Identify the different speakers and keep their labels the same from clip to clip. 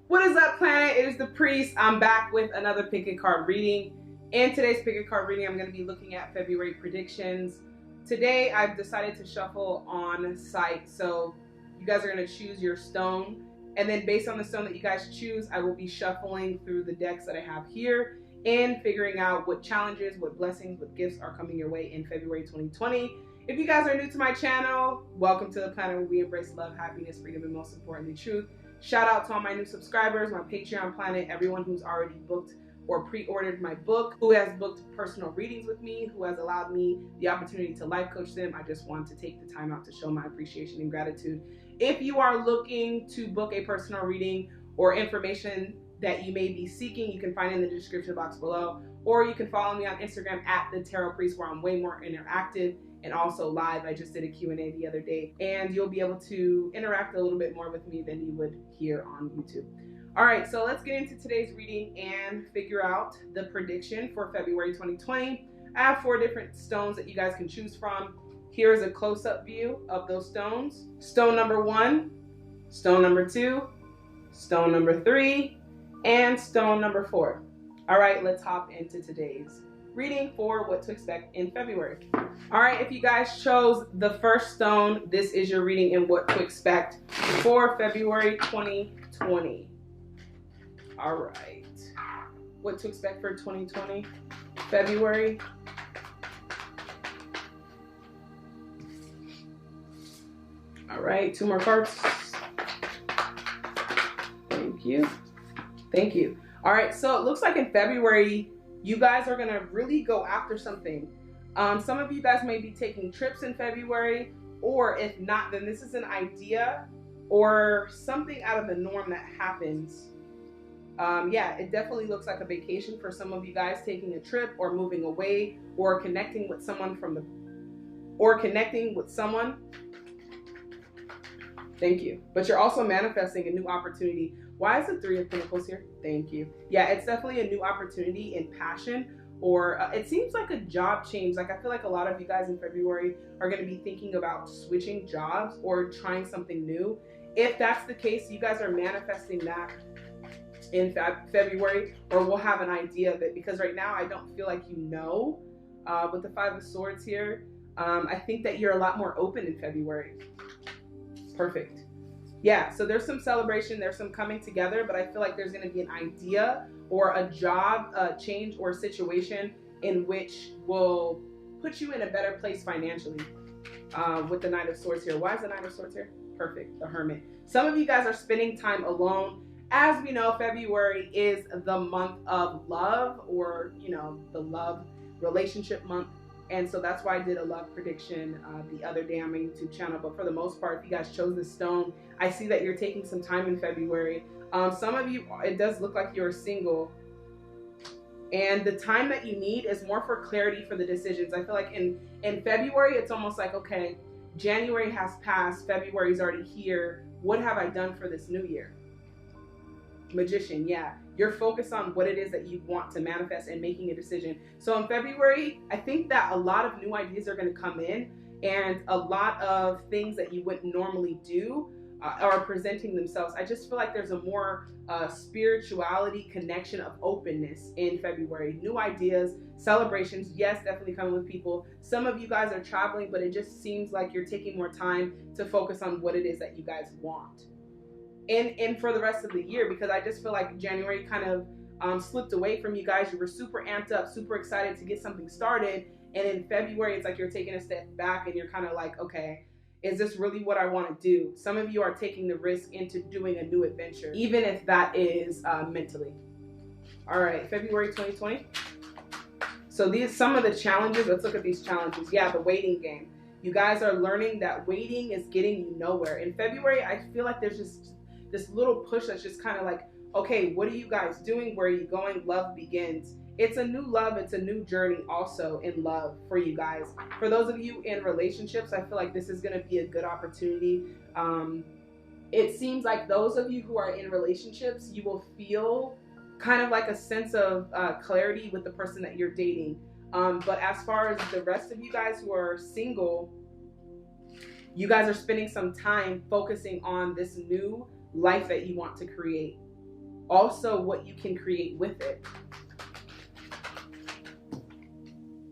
Speaker 1: What is up, planet? It is the Priest. I'm back with another pick a card reading. In today's pick a card reading, I'm going to be looking at February predictions. Today, I've decided to shuffle on site. So you guys are going to choose your stone. And then based on the stone that you guys choose, I will be shuffling through the decks that I have here and figuring out what challenges, what blessings, what gifts are coming your way in February 2020. If you guys are new to my channel, welcome to the planet where we embrace love, happiness, freedom, and most importantly, truth. Shout out to all my new subscribers, my Patreon planet, everyone who's already booked or pre-ordered my book, who has booked personal readings with me, who has allowed me the opportunity to life coach them. I just want to take the time out to show my appreciation and gratitude. If you are looking to book a personal reading or information that you may be seeking, you can find it in the description box below, or you can follow me on Instagram at The Tarot Priest, where I'm way more interactive and also live. I just did a Q&A the other day, and you'll be able to interact a little bit more with me than you would here on YouTube. All right, so let's get into today's reading and figure out the prediction for February 2020. I have 4 different stones that you guys can choose from. Here's a close-up view of those stones. Stone number 1, stone number 2, stone number 3, and stone number 4. All right, let's hop into today's reading for what to expect in February. All right, if you guys chose the first stone, this is your reading and what to expect for February 2020. All right, what to expect for 2020, February. All right, 2 more cards. Thank you. Thank you. All right, so it looks like in February, you guys are gonna really go after something. Some of you guys may be taking trips in February, or if not, then this is an idea or something out of the norm that happens. Yeah, it definitely looks like a vacation for some of you guys, taking a trip or moving away or connecting with someone Thank you. But you're also manifesting a new opportunity. Why is the 3 of Pentacles here? Thank you. Yeah, it's definitely a new opportunity in passion, or it seems like a job change. Like, I feel like a lot of you guys in February are going to be thinking about switching jobs or trying something new. If that's the case, you guys are manifesting that in February, or we'll have an idea of it, because right now I don't feel like you know. With the 5 of Swords here, I think that you're a lot more open in February. Perfect. Yeah, so there's some celebration, there's some coming together, but I feel like there's going to be an idea or a job change or situation in which will put you in a better place financially. With the Knight of Swords here. Why is the Knight of Swords here? Perfect. The Hermit. Some of you guys are spending time alone. As we know, February is the month of love, or, you know, the love relationship month. And so that's why I did a love prediction the other day on my YouTube channel. But for the most part, if you guys chose this stone, I see that you're taking some time in February. Some of you, it does look like you're single. And the time that you need is more for clarity for the decisions. I feel like in February, it's almost like, okay, January has passed, February's already here. What have I done for this new year? Magician, yeah. You're focused on what it is that you want to manifest and making a decision. So in February, I think that a lot of new ideas are going to come in, and a lot of things that you wouldn't normally do are presenting themselves. I just feel like there's a more spirituality connection of openness in February. New ideas, celebrations, yes, definitely coming with people. Some of you guys are traveling, but it just seems like you're taking more time to focus on what it is that you guys want. And for the rest of the year, because I just feel like January kind of slipped away from you guys. You were super amped up, super excited to get something started. And in February, it's like you're taking a step back and you're kind of like, okay, is this really what I want to do? Some of you are taking the risk into doing a new adventure, even if that is mentally. All right, February 2020. So some of the challenges, let's look at these challenges. Yeah, the waiting game. You guys are learning that waiting is getting you nowhere. In February, I feel like there's just this little push that's just kind of like, okay, what are you guys doing? Where are you going? Love begins. It's a new love. It's a new journey also in love for you guys. For those of you in relationships, I feel like this is going to be a good opportunity. It seems like those of you who are in relationships, you will feel kind of like a sense of clarity with the person that you're dating. But as far as the rest of you guys who are single, you guys are spending some time focusing on this new life that you want to create. also what you can create with it.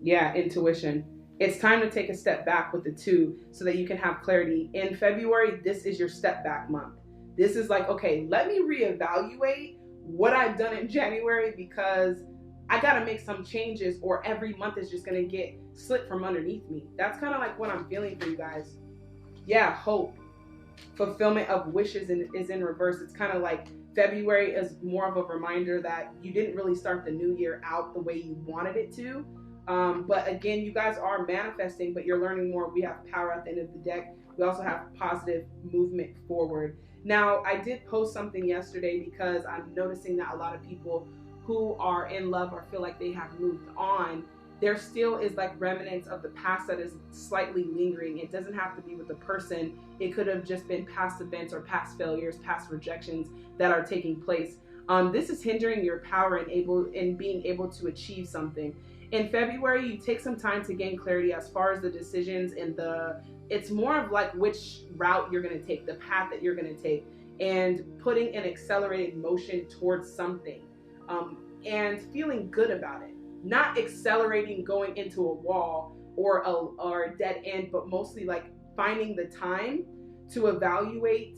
Speaker 1: Yeah, intuition. It's time to take a step back with the 2 so that you can have clarity. In February, this is your step back month. This is like, okay, let me reevaluate what I've done in January because I got to make some changes or every month is just going to get slipped from underneath me. That's kind of like what I'm feeling for you guys. Yeah, hope. Fulfillment of wishes is in reverse. It's kind of like February is more of a reminder that you didn't really start the new year out the way you wanted it to. But again, you guys are manifesting, but you're learning more. We have power at the end of the deck. We also have positive movement forward. Now, I did post something yesterday because I'm noticing that a lot of people who are in love or feel like they have moved on, there still is like remnants of the past that is slightly lingering. It doesn't have to be with the person. It could have just been past events or past failures, past rejections that are taking place. This is hindering your power in being able to achieve something. In February, you take some time to gain clarity as far as the decisions and it's more of like which route you're going to take, the path that you're going to take, and putting an accelerated motion towards something, and feeling good about it. Not accelerating going into a wall or a dead end, but mostly like finding the time to evaluate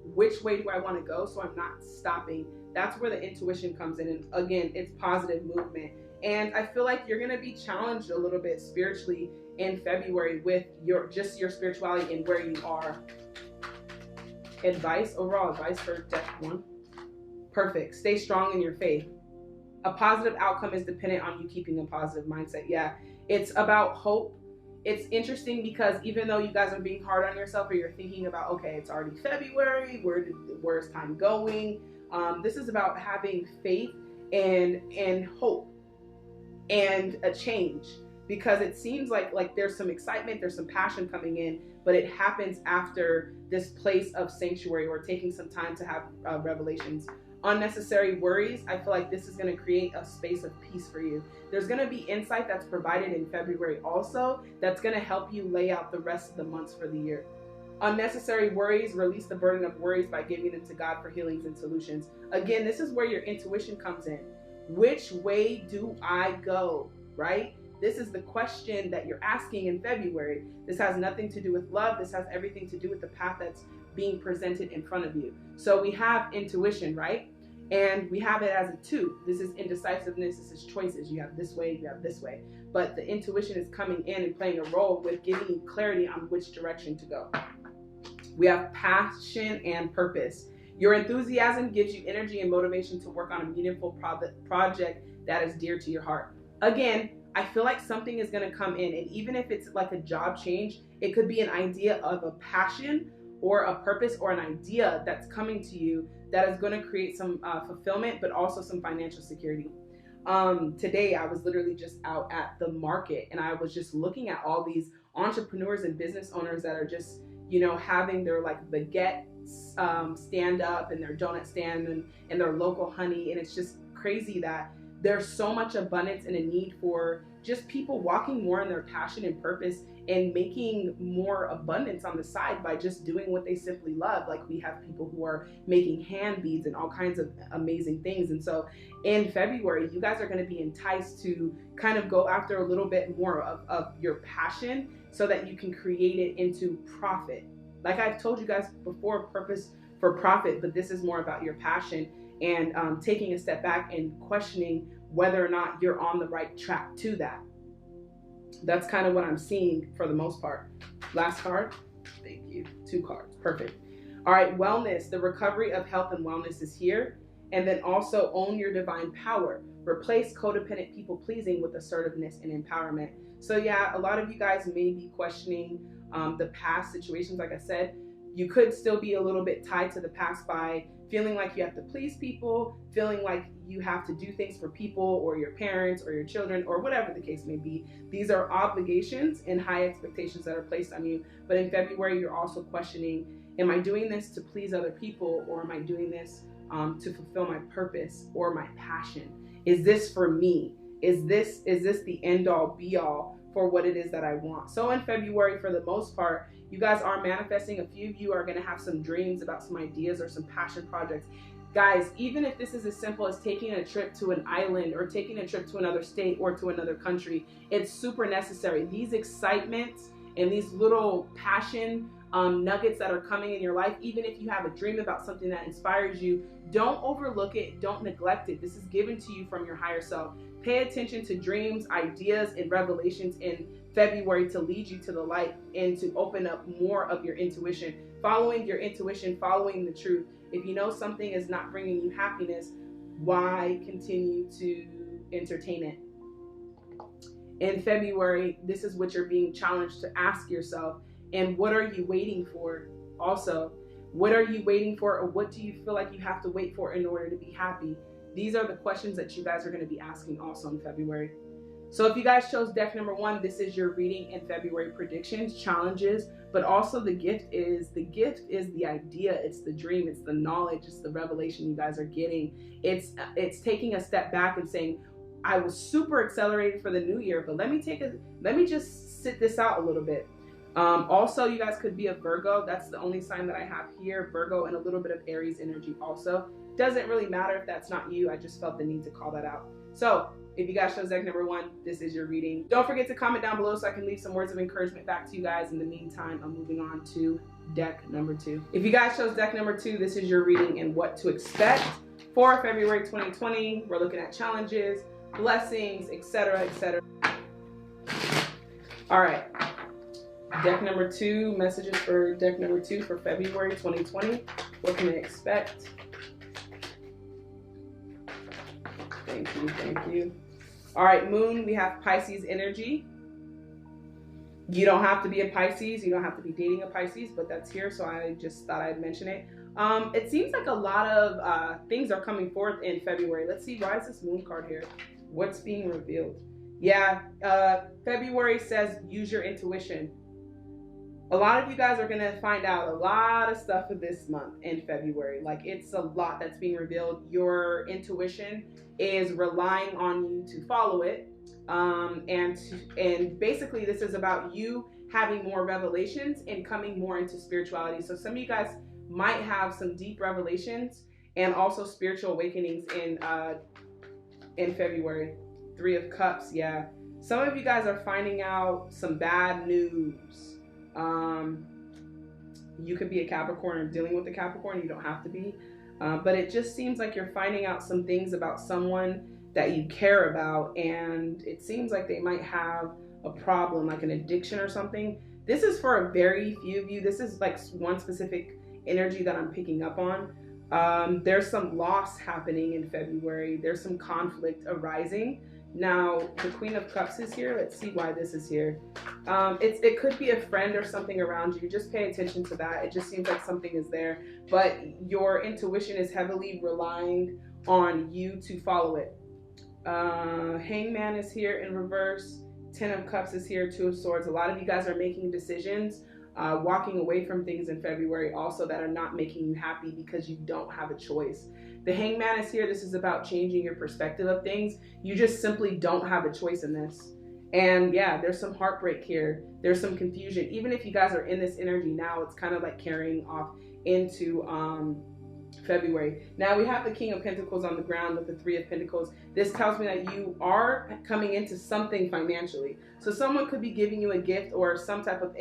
Speaker 1: which way do I want to go so I'm not stopping. That's where the intuition comes in. And again, it's positive movement. And I feel like you're going to be challenged a little bit spiritually in February with your spirituality and where you are. Overall advice for deck 1. Perfect. Stay strong in your faith. A positive outcome is dependent on you keeping a positive mindset. Yeah, it's about hope. It's interesting because even though you guys are being hard on yourself or you're thinking about, okay, it's already February, where's time going? This is about having faith and hope and a change, because it seems like there's some excitement, there's some passion coming in, but it happens after this place of sanctuary or taking some time to have revelations. Unnecessary worries, I feel like this is going to create a space of peace for you. There's going to be insight that's provided in February also that's going to help you lay out the rest of the months for the year. Unnecessary worries, release the burden of worries by giving them to God for healings and solutions. Again, this is where your intuition comes in. Which way do I go, right? This is the question that you're asking in February. This has nothing to do with love. This has everything to do with the path that's being presented in front of you. So we have intuition, right? And we have it as a 2. This is indecisiveness. This is choices. You have this way, you have this way. But the intuition is coming in and playing a role with giving you clarity on which direction to go. We have passion and purpose. Your enthusiasm gives you energy and motivation to work on a meaningful project that is dear to your heart. Again, I feel like something is going to come in, and even if it's like a job change, it could be an idea of a passion or a purpose or an idea that's coming to you that is going to create some fulfillment, but also some financial security. Today, I was literally just out at the market, and I was just looking at all these entrepreneurs and business owners that are just, having their like baguette stand up and their donut stand and their local honey. And it's just crazy that there's so much abundance and a need for just people walking more in their passion and purpose and making more abundance on the side by just doing what they simply love. Like we have people who are making hand beads and all kinds of amazing things. And so in February, you guys are going to be enticed to kind of go after a little bit more of your passion so that you can create it into profit. Like I've told you guys before, purpose for profit, but this is more about your passion and taking a step back and questioning whether or not you're on the right track to that. That's kind of what I'm seeing for the most part. Last card. Thank you. 2 cards. Perfect. All right. Wellness. The recovery of health and wellness is here. And then also own your divine power. Replace codependent people pleasing with assertiveness and empowerment. So yeah, a lot of you guys may be questioning the past situations. Like I said, you could still be a little bit tied to the past by feeling like you have to please people, feeling like you have to do things for people or your parents or your children or whatever the case may be. These are obligations and high expectations that are placed on you. But in February, you're also questioning, am I doing this to please other people, or am I doing this to fulfill my purpose or my passion? Is this for me? Is this the end all be all for what it is that I want? So in February, for the most part, you guys are manifesting. A few of you are going to have some dreams about some ideas or some passion projects. Guys, even if this is as simple as taking a trip to an island or taking a trip to another state or to another country, it's super necessary. These excitements and these little passion nuggets that are coming in your life, even if you have a dream about something that inspires you, don't overlook it, don't neglect it. This is given to you from your higher self. Pay attention to dreams, ideas, and revelations in February to lead you to the light and to open up more of your intuition. Following your intuition, following the truth. If you know something is not bringing you happiness, why continue to entertain it? In February, this is what you're being challenged to ask yourself. And what are you waiting for? Also, what are you waiting for, or what do you feel like you have to wait for in order to be happy? These are the questions that you guys are going to be asking also in February. So if you guys chose deck number 1, this is your reading in February: predictions, challenges, but also the gift is the idea, it's the dream, it's the knowledge, it's the revelation you guys are getting. It's taking a step back and saying, I was super accelerated for the new year, but let me just sit this out a little bit. Also, you guys could be a Virgo. That's the only sign that I have here. Virgo and a little bit of Aries energy also. Doesn't really matter if that's not you. I just felt the need to call that out. So if you guys chose deck number 1, this is your reading. Don't forget to comment down below so I can leave some words of encouragement back to you guys. In the meantime, I'm moving on to deck number 2. If you guys chose deck number 2, this is your reading and what to expect for February 2020. We're looking at challenges, blessings, etc., etc. All right. Deck number 2, messages for deck number 2 for February 2020. What can they expect? Thank you, thank you. All right, Moon, we have Pisces energy. You don't have to be a Pisces. You don't have to be dating a Pisces, but that's here, so I just thought I'd mention it. It seems like a lot of things are coming forth in February. Let's see, why is this Moon card here? What's being revealed? Yeah, February says use your intuition. A lot of you guys are going to find out a lot of stuff for this month in February. Like, it's a lot that's being revealed. Your intuition is relying on you to follow it. And basically this is about you having more revelations and coming more into spirituality. So some of you guys might have some deep revelations and also spiritual awakenings in February. 3 of Cups, yeah. Some of you guys are finding out some bad news. You could be a Capricorn or dealing with a Capricorn. You don't have to be. But it just seems like you're finding out some things about someone that you care about, and it seems like they might have a problem, like an addiction or something. This is for a very few of you. This is like one specific energy that I'm picking up on. There's some loss happening in February. There's some conflict arising. Now, the Queen of Cups is here. Let's see why this is here. It could be a friend or something around you. Just pay attention to that. It just seems like something is there. But your intuition is heavily relying on you to follow it. Hangman is here in reverse. 10 of Cups is here. 2 of Swords. A lot of you guys are making decisions, walking away from things in February also that are not making you happy because you don't have a choice. The Hangman is here. This is about changing your perspective of things. You just simply don't have a choice in this. And yeah, there's some heartbreak here. There's some confusion. Even if you guys are in this energy now, it's kind of like carrying off into February. Now we have the King of Pentacles on the ground with the 3 of Pentacles. This tells me that you are coming into something financially. So someone could be giving you a gift, or some type of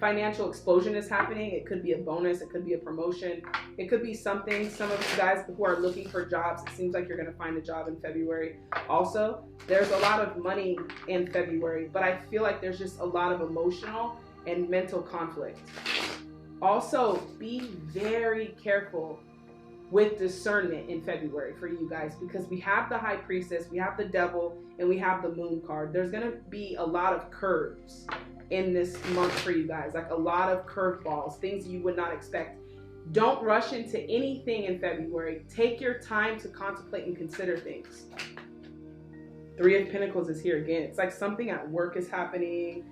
Speaker 1: financial explosion is happening. It could be a bonus. It could be a promotion. It could be something. Some of you guys who are looking for jobs, it seems like you're going to find a job in February. Also, there's a lot of money in February, but I feel like there's just a lot of emotional and mental conflict. Also, be very careful with discernment in February for you guys, because we have the High Priestess, we have the Devil, and we have the Moon card. There's going to be a lot of curves in this month for you guys, like a lot of curveballs, things you would not expect. Don't rush into anything in February. Take your time to contemplate and consider things. 3 of Pentacles is here again. It's like something at work is happening.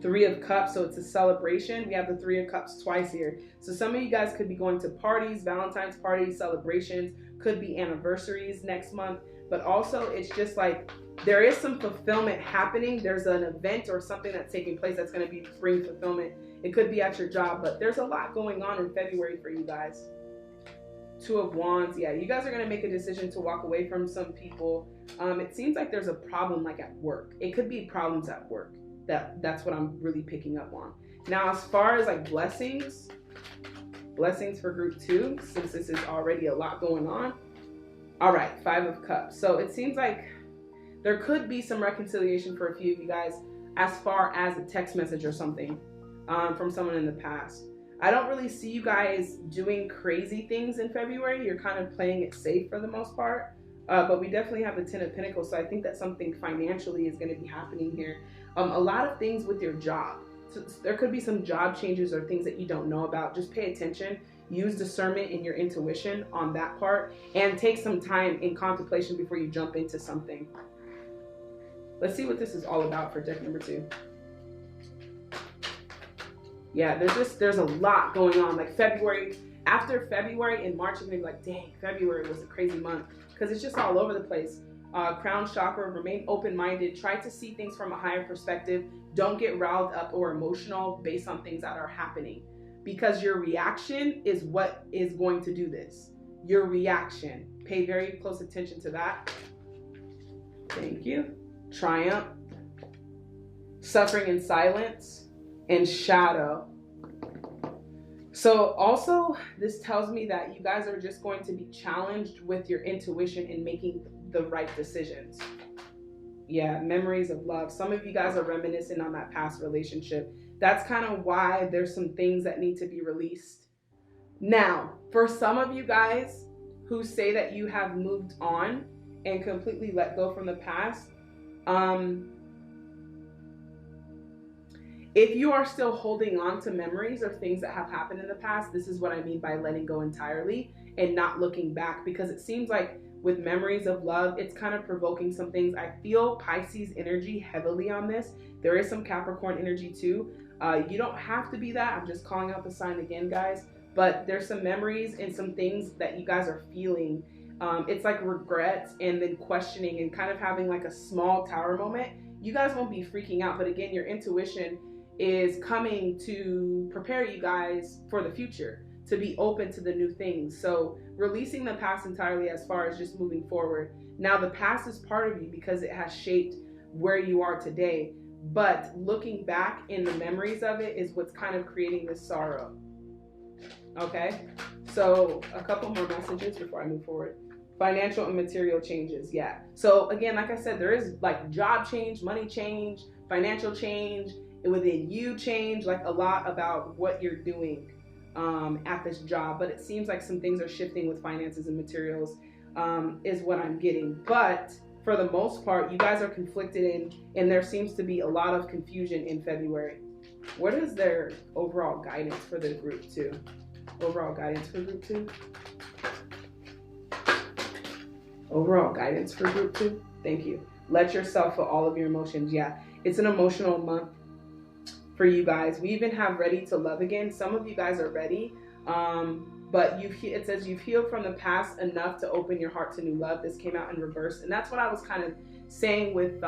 Speaker 1: 3 of Cups, so it's a celebration. We have the 3 of Cups twice here. So some of you guys could be going to parties, Valentine's parties, celebrations, could be anniversaries next month, but also it's just like there is some fulfillment happening. There's an event or something that's taking place that's going to bring fulfillment. It could be at your job, but there's a lot going on in February for you guys. Two of Wands. Yeah, you guys are going to make a decision to walk away from some people. It seems like there's a problem like at work. It could be problems at work. That's what I'm really picking up on. Now, as far as like blessings for group 2, since this is already a lot going on. All right, 5 of Cups. So it seems like there could be some reconciliation for a few of you guys as far as a text message or something from someone in the past. I don't really see you guys doing crazy things in February. You're kind of playing it safe for the most part. But we definitely have the 10 of Pentacles. So I think that something financially is going to be happening here. A lot of things with your job. So there could be some job changes or things that you don't know about. Just pay attention. Use discernment and your intuition on that part. And take some time in contemplation before you jump into something. Let's see what this is all about for deck number 2. Yeah, there's a lot going on. Like February, after February and March, you're gonna be like, dang, February was a crazy month. Because it's just all over the place. Crown chakra, remain open-minded. Try to see things from a higher perspective. Don't get riled up or emotional based on things that are happening. Because your reaction is what is going to do this. Your reaction. Pay very close attention to that. Thank you. Triumph. Suffering in silence. And shadow. So also, this tells me that you guys are just going to be challenged with your intuition in making the right decisions. Yeah, memories of love. Some of you guys are reminiscing on that past relationship. That's kind of why there's some things that need to be released. Now, for some of you guys who say that you have moved on and completely let go from the past, if you are still holding on to memories of things that have happened in the past, this is what I mean by letting go entirely and not looking back, because it seems like with memories of love, it's kind of provoking some things. I feel Pisces energy heavily on this. There is some Capricorn energy too. You don't have to be that. I'm just calling out the sign again, guys. But there's some memories and some things that you guys are feeling. It's like regrets and then questioning and kind of having like a small tower moment. You guys won't be freaking out, but again, your intuition is coming to prepare you guys for the future, to be open to the new things. So releasing the past entirely as far as just moving forward. Now the past is part of you because it has shaped where you are today, but looking back in the memories of it is what's kind of creating this sorrow. Okay, so a couple more messages before I move forward. Financial and material changes. Yeah, so again, like I said, there is like job change, money change, financial change, and within you change, like a lot about what you're doing at this job. But it seems like some things are shifting with finances and materials is what I'm getting. But for the most part, you guys are conflicted in, and there seems to be a lot of confusion in February. What is their overall guidance for the group 2? Overall guidance for group 2? Overall guidance for group 2? Thank you. Let yourself feel all of your emotions. Yeah, it's an emotional month for you guys. We even have ready to love again. Some of you guys are ready, but it says you've healed from the past enough to open your heart to new love. This came out in reverse, and that's what I was kind of saying with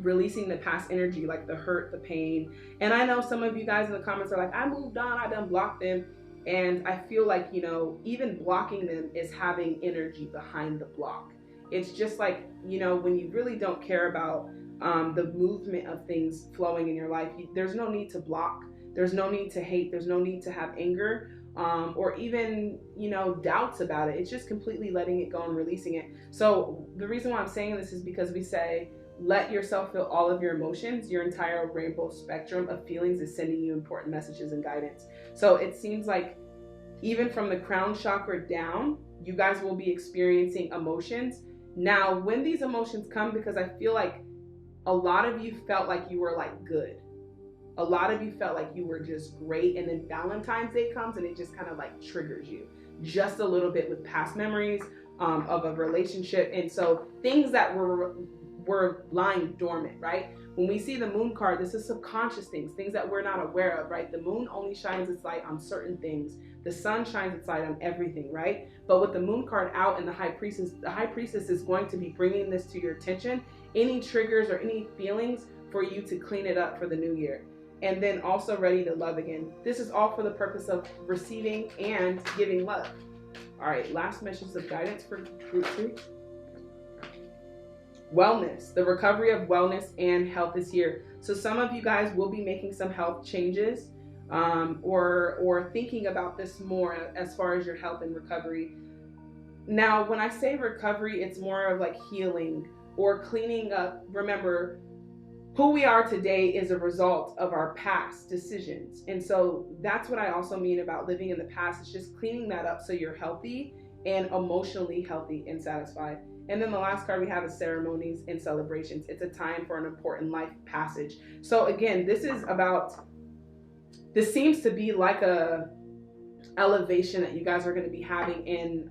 Speaker 1: releasing the past energy, like the hurt, the pain. And I know some of you guys in the comments are like, I moved on, I done blocked them. And I feel like, you know, even blocking them is having energy behind the block. It's just like, you know, when you really don't care about the movement of things flowing in your life, there's no need to block. There's no need to hate. There's no need to have anger or even, you know, doubts about it. It's just completely letting it go and releasing it. So the reason why I'm saying this is because we say, let yourself feel all of your emotions. Your entire rainbow spectrum of feelings is sending you important messages and guidance. So it seems like even from the crown chakra down, you guys will be experiencing emotions. Now, when these emotions come, because I feel like a lot of you felt like you were like good. A lot of you felt like you were just great. And then Valentine's Day comes and it just kind of like triggers you just a little bit with past memories of a relationship. And so things that were lying dormant, right? When we see the moon card, this is subconscious things that we're not aware of, right? The moon only shines its light on certain things. The sun shines its light on everything, right? But with the moon card out and the high priestess is going to be bringing this to your attention, any triggers or any feelings for you to clean it up for the new year. And then also ready to love again. This is all for the purpose of receiving and giving love. All right, last message of guidance for group 3. Wellness. The recovery of wellness and health is here. So some of you guys will be making some health changes, or thinking about this more as far as your health and recovery. Now, when I say recovery, it's more of like healing or cleaning up. Remember, who we are today is a result of our past decisions. And so that's what I also mean about living in the past. It's just cleaning that up so you're healthy and emotionally healthy and satisfied. And then the last card we have is ceremonies and celebrations. It's a time for an important life passage. So again, this seems to be like a elevation that you guys are going to be having in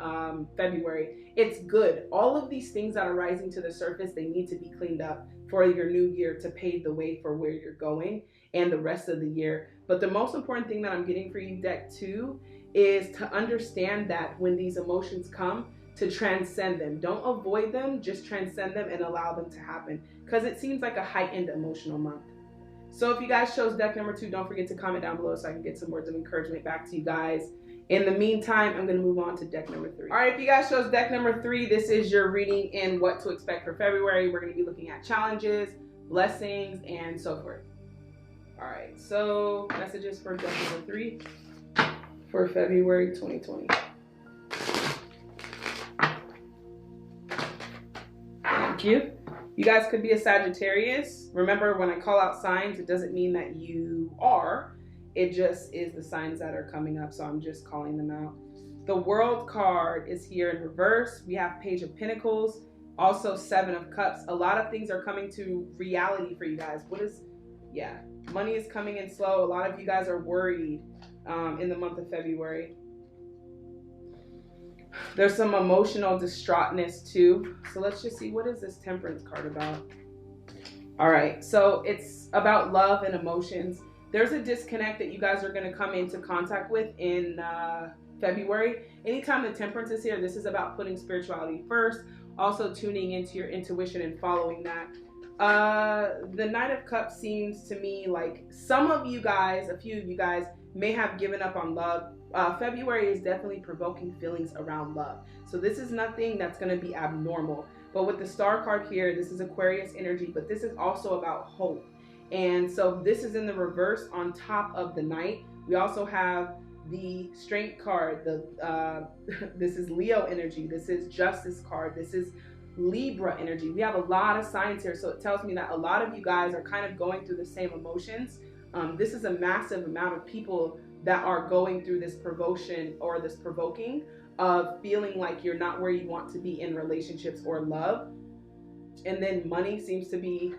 Speaker 1: February. It's good. All of these things that are rising to the surface, they need to be cleaned up for your new year to pave the way for where you're going and the rest of the year. But the most important thing that I'm getting for you, deck 2, is to understand that when these emotions come, to transcend them. Don't avoid them, just transcend them and allow them to happen, because it seems like a heightened emotional month. So if you guys chose deck number 2, don't forget to comment down below so I can get some words of encouragement back to you guys. In the meantime, I'm going to move on to deck number 3. All right, if you guys chose deck number 3, this is your reading in what to expect for February. We're going to be looking at challenges, blessings, and so forth. All right, so messages for deck number 3 for February 2020. Thank you. You guys could be a Sagittarius. Remember, when I call out signs, it doesn't mean that you are. It just is the signs that are coming up, so I'm just calling them out. The World card is here in reverse. We have Page of Pentacles, also 7 of Cups. A lot of things are coming to reality for you guys. Money is coming in slow. A lot of you guys are worried in the month of February. There's some emotional distraughtness too. So let's just see, what is this Temperance card about? All right, so it's about love and emotions. There's a disconnect that you guys are going to come into contact with in February. Anytime the Temperance is here, this is about putting spirituality first, also tuning into your intuition and following that. The Knight of Cups seems to me like some of you guys, a few of you guys, may have given up on love. February is definitely provoking feelings around love. So this is nothing that's going to be abnormal. But with the Star card here, this is Aquarius energy, but this is also about hope. And so this is in the reverse on top of the Knight. We also have the Strength card. This is Leo energy. This is Justice card. This is Libra energy. We have a lot of signs here. So it tells me that a lot of you guys are kind of going through the same emotions. This is a massive amount of people that are going through this provocation or this provoking of feeling like you're not where you want to be in relationships or love. And then money seems to be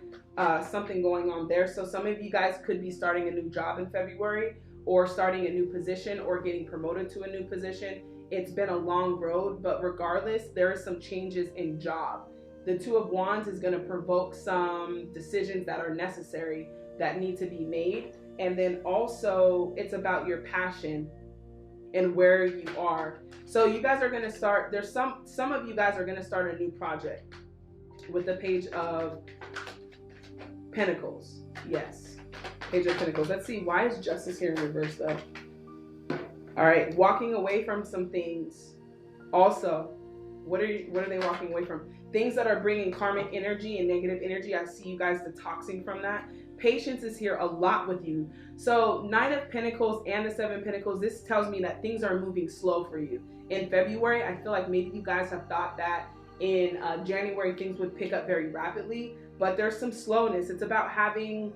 Speaker 1: something going on there. So some of you guys could be starting a new job in February, or starting a new position, or getting promoted to a new position. It's been a long road, but regardless, there are some changes in job. The Two of Wands is going to provoke some decisions that are necessary that need to be made. And then also it's about your passion and where you are. So you guys are going to start, there's some of you guys are going to start a new project with the Page of Pentacles. Yes, Page of Pentacles. Let's see, why is Justice here in reverse though? All right, walking away from some things. Also, what are they walking away from? Things that are bringing karmic energy and negative energy. I see you guys detoxing from that. Patience is here a lot with you. So Knight of Pentacles and the 7 of Pentacles, this tells me that things are moving slow for you. In February, I feel like maybe you guys have thought that in January things would pick up very rapidly, but there's some slowness. It's about having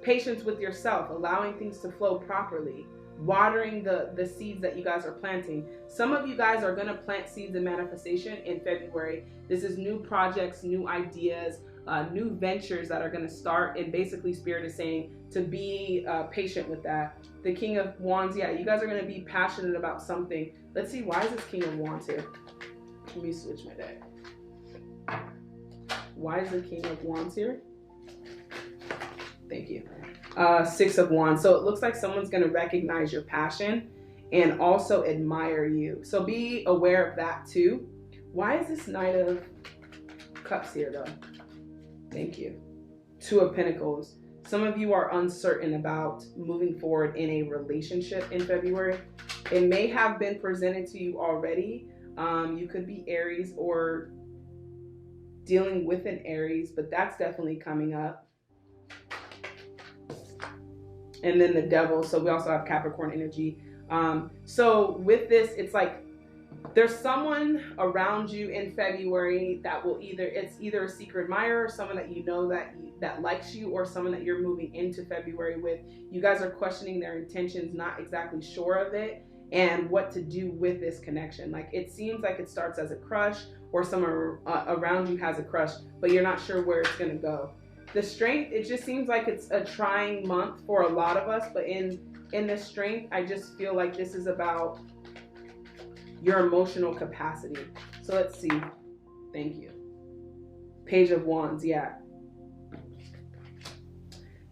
Speaker 1: patience with yourself, allowing things to flow properly, watering the seeds that you guys are planting. Some of you guys are going to plant seeds of manifestation in February. This is new projects, new ideas, new ventures that are going to start, and basically Spirit is saying to be patient with that. The King of Wands, yeah, you guys are going to be passionate about something. Let's see, why is this King of Wands here? Let me switch my deck. Why is the King of Wands here? Thank you. 6 of Wands. So it looks like someone's going to recognize your passion and also admire you. So be aware of that too. Why is this Knight of Cups here though? Thank you. 2 of Pentacles. Some of you are uncertain about moving forward in a relationship in February. It may have been presented to you already. You could be Aries or dealing with an Aries, but that's definitely coming up. And then the Devil. So we also have Capricorn energy. So with this, it's like there's someone around you in February that will it's either a secret admirer, someone that you know that likes you, or someone that you're moving into February with. You guys are questioning their intentions, not exactly sure of it, and what to do with this connection. Like, it seems like it starts as a crush, or someone around you has a crush, but you're not sure where it's going to go. The Strength, it just seems like it's a trying month for a lot of us, but in the Strength, I just feel like this is about your emotional capacity. So let's see. Thank you. Page of Wands, yeah.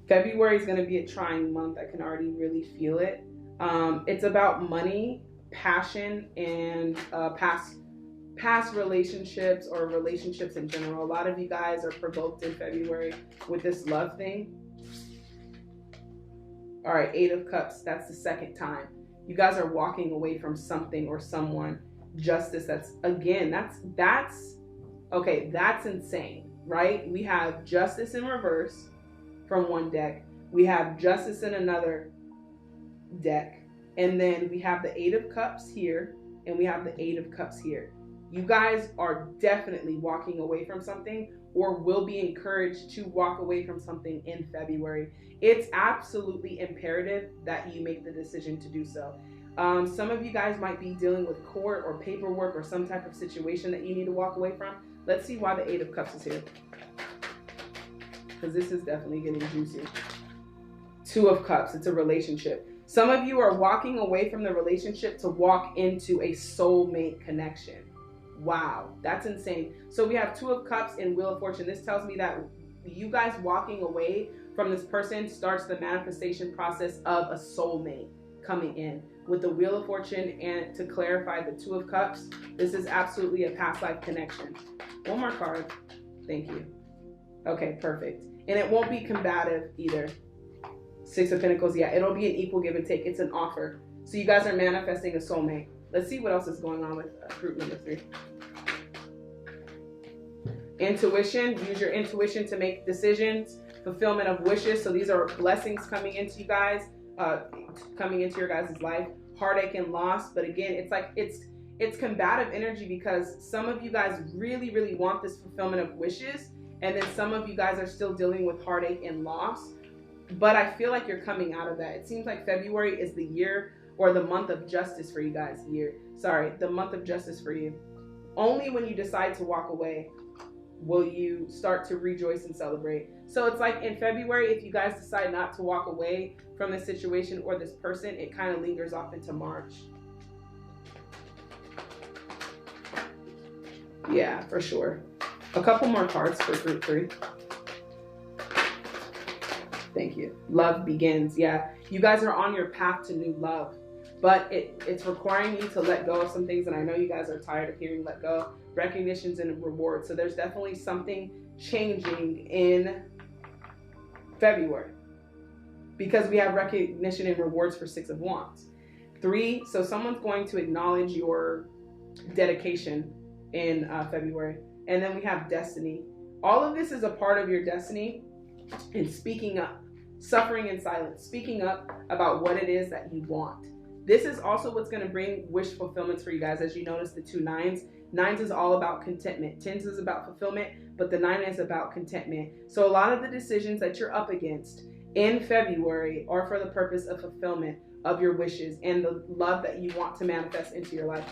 Speaker 1: February is going to be a trying month. I can already really feel it. It's about money, passion, and past relationships, or relationships in general. A lot of you guys are provoked in February with this love thing. All right, 8 of Cups. That's the second time. You guys are walking away from something or someone. Justice. That's okay. That's insane, right? We have Justice in reverse from one deck. We have Justice in another deck. And then we have the 8 of Cups here, and we have the 8 of Cups here. You guys are definitely walking away from something, or will be encouraged to walk away from something in February. It's absolutely imperative that you make the decision to do so. Some of you guys might be dealing with court or paperwork or some type of situation that you need to walk away from. Let's see why the 8 of Cups is here, because this is definitely getting juicy. 2 of Cups, it's a relationship. Some of you are walking away from the relationship to walk into a soulmate connection. Wow, that's insane. So we have 2 of Cups and Wheel of Fortune. This tells me that you guys walking away from this person starts the manifestation process of a soulmate coming in. With the Wheel of Fortune, and to clarify, the 2 of Cups, this is absolutely a past life connection. One more card. Thank you. Okay, perfect. And it won't be combative either. 6 of Pentacles, yeah, it'll be an equal give and take. It's an offer. So you guys are manifesting a soulmate. Let's see what else is going on with group number 3. Intuition. Use your intuition to make decisions. Fulfillment of wishes. So these are blessings coming into you guys, coming into your guys' life. Heartache and loss. But again, it's like it's combative energy, because some of you guys really, really want this fulfillment of wishes, and then some of you guys are still dealing with heartache and loss. But I feel like you're coming out of that. It seems like February is the year, or the month of justice for you guys. The month of justice for you. Only when you decide to walk away will you start to rejoice and celebrate. So it's like in February, if you guys decide not to walk away from this situation or this person, it kind of lingers off into March. Yeah, for sure. A couple more cards for group 3. Thank you. Love begins. Yeah, you guys are on your path to new love, but it's requiring you to let go of some things. And I know you guys are tired of hearing let go. Recognitions and rewards. So there's definitely something changing in February, because we have recognition and rewards for 6 of Wands. 3, so someone's going to acknowledge your dedication in February. And then we have destiny. All of this is a part of your destiny, and speaking up, suffering in silence, speaking up about what it is that you want. This is also what's going to bring wish fulfillments for you guys. As you notice, the 2 9s. 9s is all about contentment. 10s is about fulfillment, but the 9 is about contentment. So a lot of the decisions that you're up against in February are for the purpose of fulfillment of your wishes and the love that you want to manifest into your life.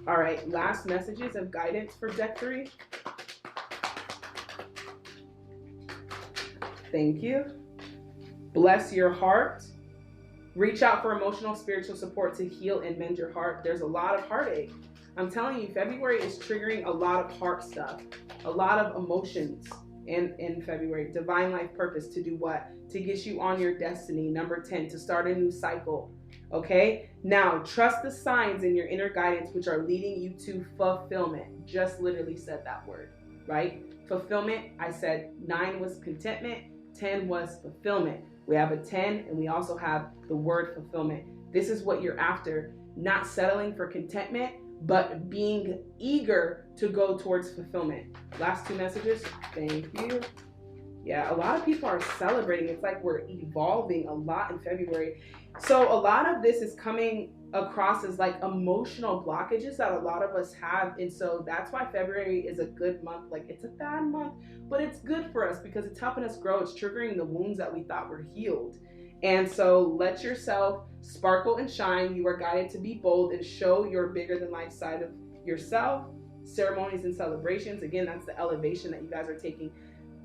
Speaker 1: All right, last messages of guidance for deck 3. Thank you. Bless your heart. Reach out for emotional, spiritual support to heal and mend your heart. There's a lot of heartache. I'm telling you, February is triggering a lot of heart stuff, a lot of emotions in February. Divine life purpose to do what? To get you on your destiny. Number 10, to start a new cycle. Okay? Now, trust the signs in your inner guidance, which are leading you to fulfillment. Just literally said that word, right? Fulfillment, I said 9 was contentment, 10 was fulfillment. We have a 10, and we also have the word fulfillment. this is what you're after. Not settling for contentment, but being eager to go towards fulfillment. Last two messages. Thank you. Yeah, a lot of people are celebrating. It's like we're evolving a lot in February. So a lot of this is coming across as like emotional blockages that a lot of us have. And so that's why February is a good month. Like, it's a bad month, but it's good for us because it's helping us grow. It's triggering the wounds that we thought were healed. And so let yourself sparkle and shine. You are guided to be bold and show your bigger than life side of yourself. Ceremonies and celebrations. Again, that's the elevation that you guys are taking.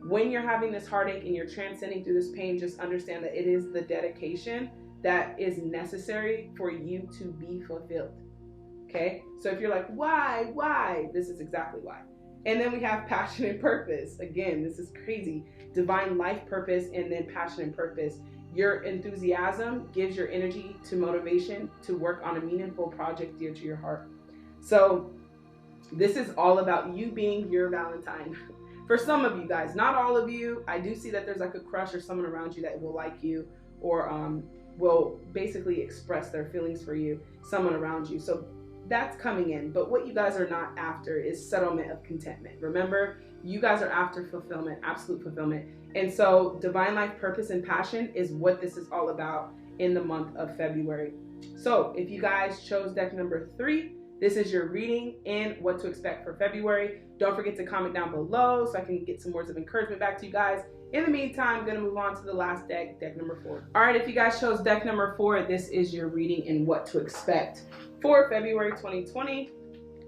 Speaker 1: When you're having this heartache and you're transcending through this pain, just understand that it is the dedication that is necessary for you to be fulfilled. Okay? So if you're like, why? This is exactly why. And then we have passion and purpose. Again, this is crazy. Divine life purpose and then passion and purpose. Your enthusiasm gives your energy to motivation to work on a meaningful project dear to your heart. So this is all about you being your Valentine. For some of you guys, not all of you. I do see that there's like a crush or someone around you that will like you or will basically express their feelings for you, someone around you. So that's coming in. But what you guys are not after is settlement of contentment. Remember, you guys are after fulfillment, absolute fulfillment. And so divine life purpose and passion is what this is all about in the month of February. So if you guys chose deck number 3, this is your reading and what to expect for February. Don't forget to comment down below so I can get some words of encouragement back to you guys. In the meantime, I'm going to move on to the last deck, deck number 4. All right, if you guys chose deck number 4, this is your reading and what to expect for February 2020.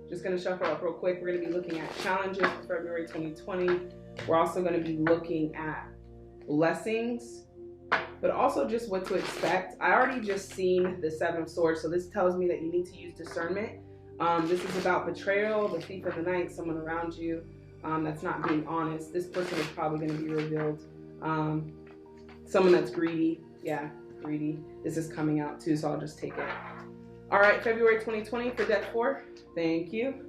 Speaker 1: Just going to shuffle up real quick. We're going to be looking at challenges for February 2020. We're also going to be looking at blessings, but also just what to expect. I already just seen the 7 of Swords, so this tells me that you need to use discernment. This is about betrayal, the thief of the night, someone around you that's not being honest. This person is probably going to be revealed. Someone that's greedy. Yeah, greedy. This is coming out too, so I'll just take it. All right, February 2020 for deck 4. Thank you.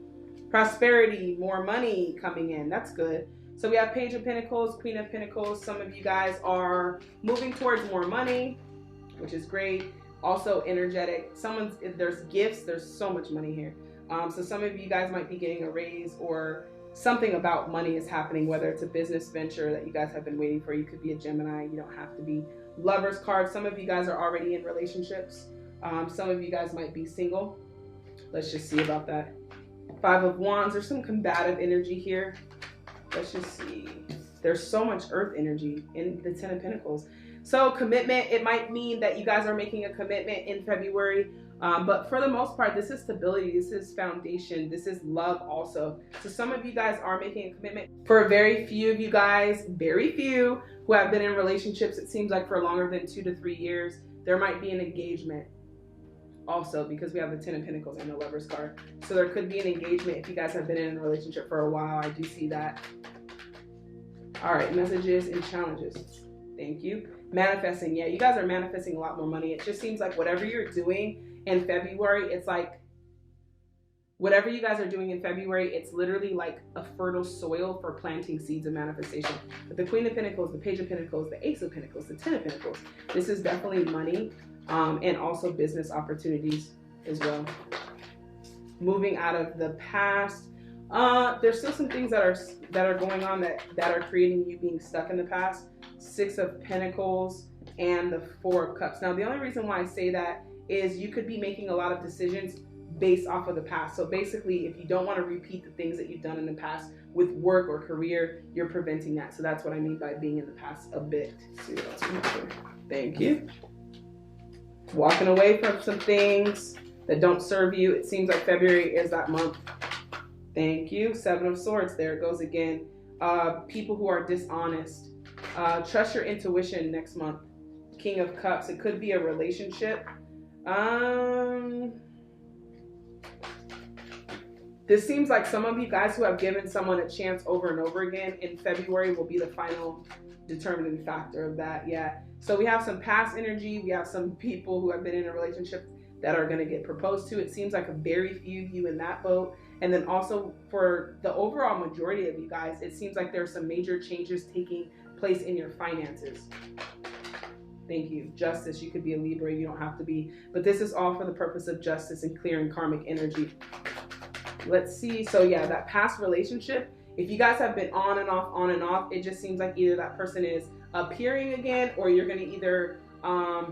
Speaker 1: Prosperity, more money coming in. That's good. So we have Page of Pentacles, Queen of Pentacles. Some of you guys are moving towards more money, which is great. Also energetic. There's gifts. There's so much money here. So some of you guys might be getting a raise or something about money is happening, whether it's a business venture that you guys have been waiting for. You could be a Gemini. You don't have to be. Lover's card. Some of you guys are already in relationships. Some of you guys might be single. Let's just see about that. 5 of Wands. There's some combative energy here. Let's just see. There's so much earth energy in the 10 of Pentacles. So commitment, it might mean that you guys are making a commitment in February. But for the most part, this is stability. This is foundation. This is love also. So some of you guys are making a commitment. For a very few of you guys, very few who have been in relationships, it seems like for longer than 2 to 3 years, there might be an engagement also because we have the 10 of Pentacles and the Lover's card. So there could be an engagement if you guys have been in a relationship for a while. I do see that. All right, messages and challenges. Thank you. Manifesting. Yeah, you guys are manifesting a lot more money. It just seems like whatever you're doing in February, it's like whatever you guys are doing in February, it's literally like a fertile soil for planting seeds of manifestation. But the Queen of Pentacles, the Page of Pentacles, the Ace of Pentacles, the 10 of Pentacles, this is definitely money and also business opportunities as well. Moving out of the past, there's still some things that are going on that are creating you being stuck in the past. 6 of Pentacles and the 4 of Cups. Now, the only reason why I say that is you could be making a lot of decisions based off of the past. So basically, if you don't want to repeat the things that you've done in the past with work or career, you're preventing that. So that's what I mean by being in the past a bit. Let's see what else we have here. Thank you. Walking away from some things that don't serve you. It seems like February is that month. Thank you. 7 of Swords. There it goes again. People who are dishonest. Trust your intuition next month. King of Cups. It could be a relationship. This seems like some of you guys who have given someone a chance over and over again in February will be the final determining factor of that. Yeah. So we have some past energy. We have some people who have been in a relationship that are going to get proposed to. It seems like a very few of you in that boat. And then also for the overall majority of you guys, it seems like there's some major changes taking place in your finances. Thank you. Justice. You could be a Libra. You don't have to be. But this is all for the purpose of justice and clearing karmic energy. Let's see. So yeah, that past relationship, if you guys have been on and off, it just seems like either that person is appearing again, or you're going to either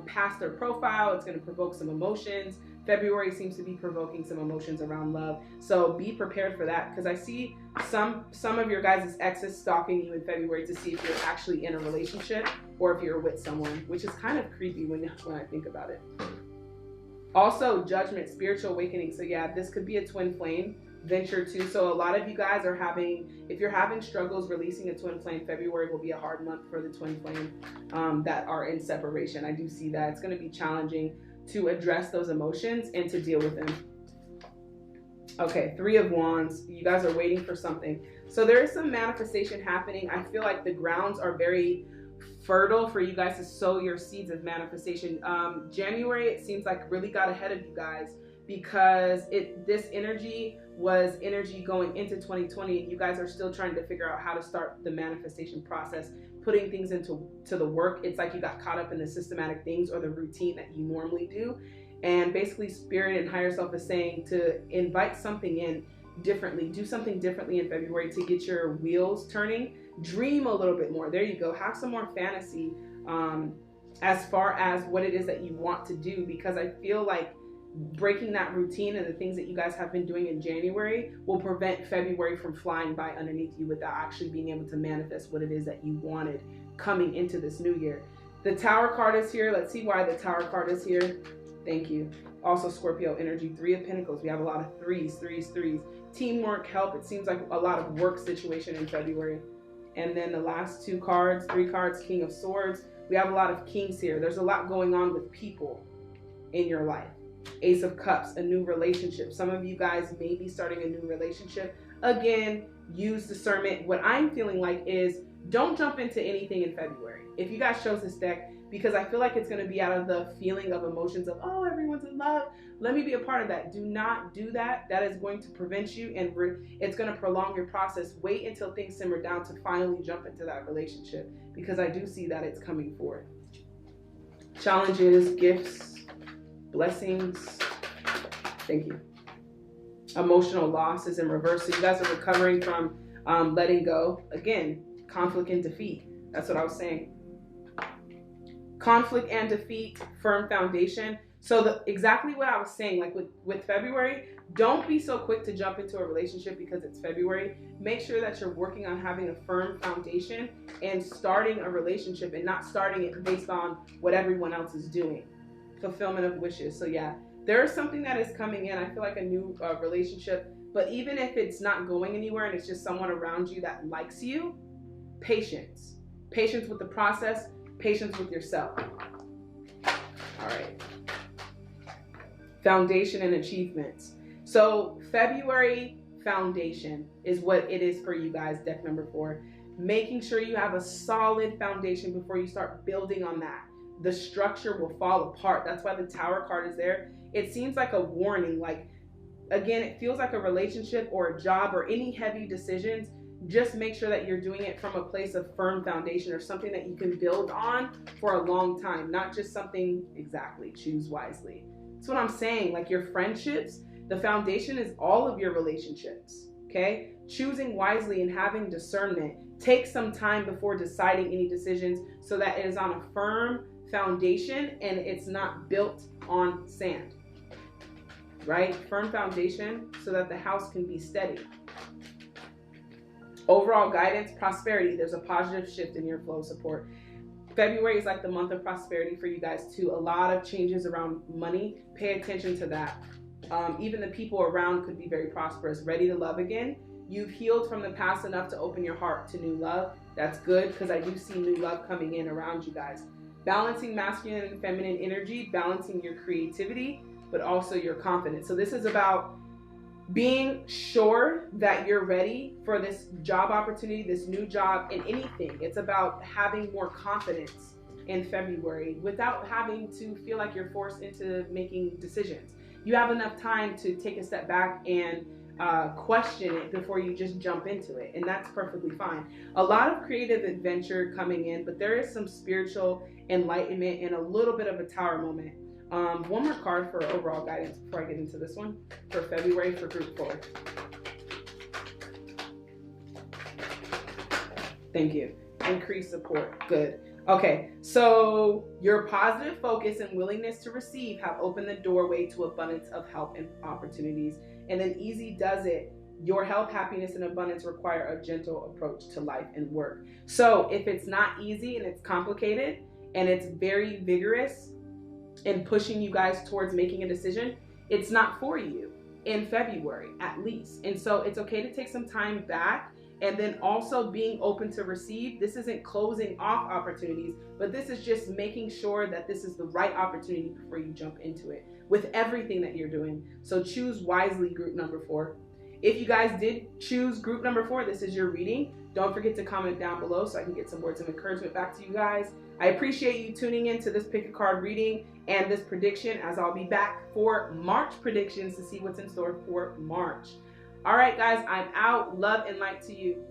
Speaker 1: pass their profile. It's going to provoke some emotions. February seems to be provoking some emotions around love. So be prepared for that, because I see some of your guys' exes stalking you in February to see if you're actually in a relationship or if you're with someone, which is kind of creepy when I think about it. Also, judgment, spiritual awakening. So yeah, this could be a twin flame venture too. So a lot of you guys are having, if you're having struggles releasing a twin flame, February will be a hard month for the twin flame that are in separation. I do see that. It's going to be challenging to address those emotions and to deal with them. Okay, Three of Wands. You guys are waiting for something. So there is some manifestation happening. I feel like the grounds are very fertile for you guys to sow your seeds of manifestation. January, it seems like really got ahead of you guys, because this energy was energy going into 2020, and you guys are still trying to figure out how to start the manifestation process, putting things into the work. It's like you got caught up in the systematic things or the routine that you normally do. And basically Spirit and higher self is saying to invite something in differently, do something differently in February to get your wheels turning. Dream a little bit more. There you go. Have some more fantasy as far as what it is that you want to do, because I feel like breaking that routine and the things that you guys have been doing in January will prevent February from flying by underneath you without actually being able to manifest what it is that you wanted coming into this new year. The Tower card is here. Let's see why the Tower card is here. Thank you. Also Scorpio energy, Three of Pentacles. We have a lot of threes. Teamwork, help. It seems like a lot of work situation in February. And then the last three cards, King of Swords. We have a lot of kings here. There's a lot going on with people in your life. Ace of Cups, a new relationship. Some of you guys may be starting a new relationship. Again, use discernment. What I'm feeling like is don't jump into anything in February. If you guys chose this deck, because I feel like it's going to be out of the feeling of emotions of, oh, everyone's in love, let me be a part of that. Do not do that. That is going to prevent you, and it's going to prolong your process. Wait until things simmer down to finally jump into that relationship, because I do see that it's coming forth. Challenges, gifts, blessings. Thank you. Emotional loss is in reverse. So you guys are recovering from letting go. Again, conflict and defeat. That's what I was saying. Conflict and defeat, firm foundation. So exactly what I was saying, like with February, don't be so quick to jump into a relationship because it's February. Make sure that you're working on having a firm foundation and starting a relationship, and not starting it based on what everyone else is doing. Fulfillment of wishes. So yeah, there is something that is coming in. I feel like a new relationship, but even if it's not going anywhere and it's just someone around you that likes you, patience with the process, patience with yourself. All right. Foundation and achievements. So February foundation is what it is for you guys, deck number 4. Making sure you have a solid foundation before you start building on that. The structure will fall apart. That's why the Tower card is there. It seems like a warning. Like, again, it feels like a relationship or a job or any heavy decisions. Just make sure that you're doing it from a place of firm foundation, or something that you can build on for a long time, not just something, exactly, choose wisely. That's what I'm saying. Like your friendships, the foundation is all of your relationships, okay? Choosing wisely and having discernment. Take some time before deciding any decisions so that it is on a firm foundation and it's not built on sand, right? Firm foundation so that the house can be steady. Overall guidance, prosperity. There's a positive shift in your flow support. February is like the month of prosperity for you guys too. A lot of changes around money. Pay attention to that. Even the people around could be very prosperous. Ready to love again. You've healed from the past enough to open your heart to new love. That's good, because I do see new love coming in around you guys. Balancing masculine and feminine energy, balancing your creativity, but also your confidence. So this is about being sure that you're ready for this job opportunity, this new job, and anything. It's about having more confidence in February without having to feel like you're forced into making decisions. You have enough time to take a step back and question it before you just jump into it, and that's perfectly fine. A lot of creative adventure coming in, but there is some spiritual enlightenment and a little bit of a tower moment. One more card for overall guidance before I get into this one for February for group 4. Thank you. Increased support. Good. Okay, so your positive focus and willingness to receive have opened the doorway to abundance of help and opportunities. And then easy does it. Your health, happiness, and abundance require a gentle approach to life and work. So if it's not easy and it's complicated and it's very vigorous in pushing you guys towards making a decision, it's not for you in February at least. And so it's okay to take some time back. And then also being open to receive. This isn't closing off opportunities, but this is just making sure that this is the right opportunity before you jump into it with everything that you're doing. So choose wisely, group number 4. If you guys did choose group number 4, this is your reading. Don't forget to comment down below so I can get some words of encouragement back to you guys. I appreciate you tuning in to this pick a card reading and this prediction, as I'll be back for March predictions to see what's in store for March. All right, guys, I'm out. Love and light to you.